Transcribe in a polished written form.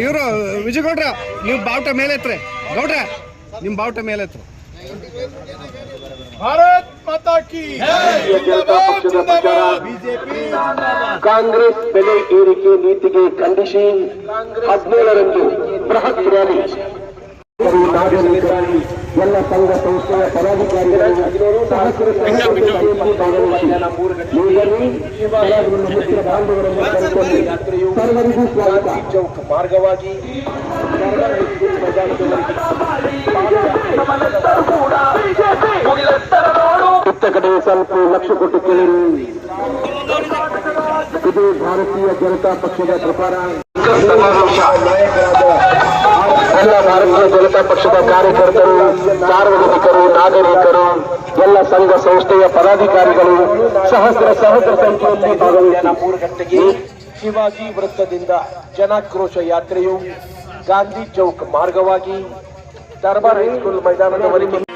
ಇವರು ವಿಜಯಗೌಡ್ರ ನೀವು ಬಾವುಟ ಮೇಲೆ ಎತ್ರೆ ಗೌಡ್ರ ನಿಮ್ಮ ಬಾವುಟ ಮೇಲೆ ಎತ್ರೆ. ಭಾರತ್ ಮಾತಾ ಕಿ ಬಿಜೆಪಿ ಕಾಂಗ್ರೆಸ್ ಬೆಲೆ ಏರಿಕೆ ನೀತಿಗೆ ಖಂಡಿಸಿ 17ರಂದು ಬೃಹತ್ ರ್ಯಾಲಿ ಎಲ್ಲ ಸಂಘ ಸಂಸ್ಥೆಯ ಪದಾಧಿಕಾರಿಗಳು ಸರ್ವರಿಗೂ ಸ್ವಾಗತ. ಚೌಕ್ ಮಾರ್ಗವಾಗಿ ಇತ್ತ ಕಡೆ ಸ್ವಲ್ಪ ಲಕ್ಷ್ಯ ಕೊಟ್ಟು ಕೇಳಿರು. ಇದು ಭಾರತೀಯ ಜನತಾ ಪಕ್ಷದ ಪ್ರಕಾರ ಎಲ್ಲ ಭಾರತೀಯ ಜನತಾ ಪಕ್ಷದ ಕಾರ್ಯಕರ್ತರು, ಸಾರ್ವಜನಿಕರು, ನಾಗರಿಕರು, ಎಲ್ಲ ಸಂಘ ಸಂಸ್ಥೆಯ ಪದಾಧಿಕಾರಿಗಳು ಸಹಸ್ರ ಸಂಖ್ಯೆಯಲ್ಲಿ ಭಾಗವಹಿಸಿ 3 ಗಂಟೆಗೆ ಶಿವಾಜಿ ವೃತ್ತದಿಂದ ಜನಾಕ್ರೋಶ ಯಾತ್ರೆಯು ಗಾಂಧಿ ಚೌಕ್ ಮಾರ್ಗವಾಗಿ ದರ್ಬಾರ್ ಹೈಸ್ಕೂಲ್ ಮೈದಾನದವರೆಗೆ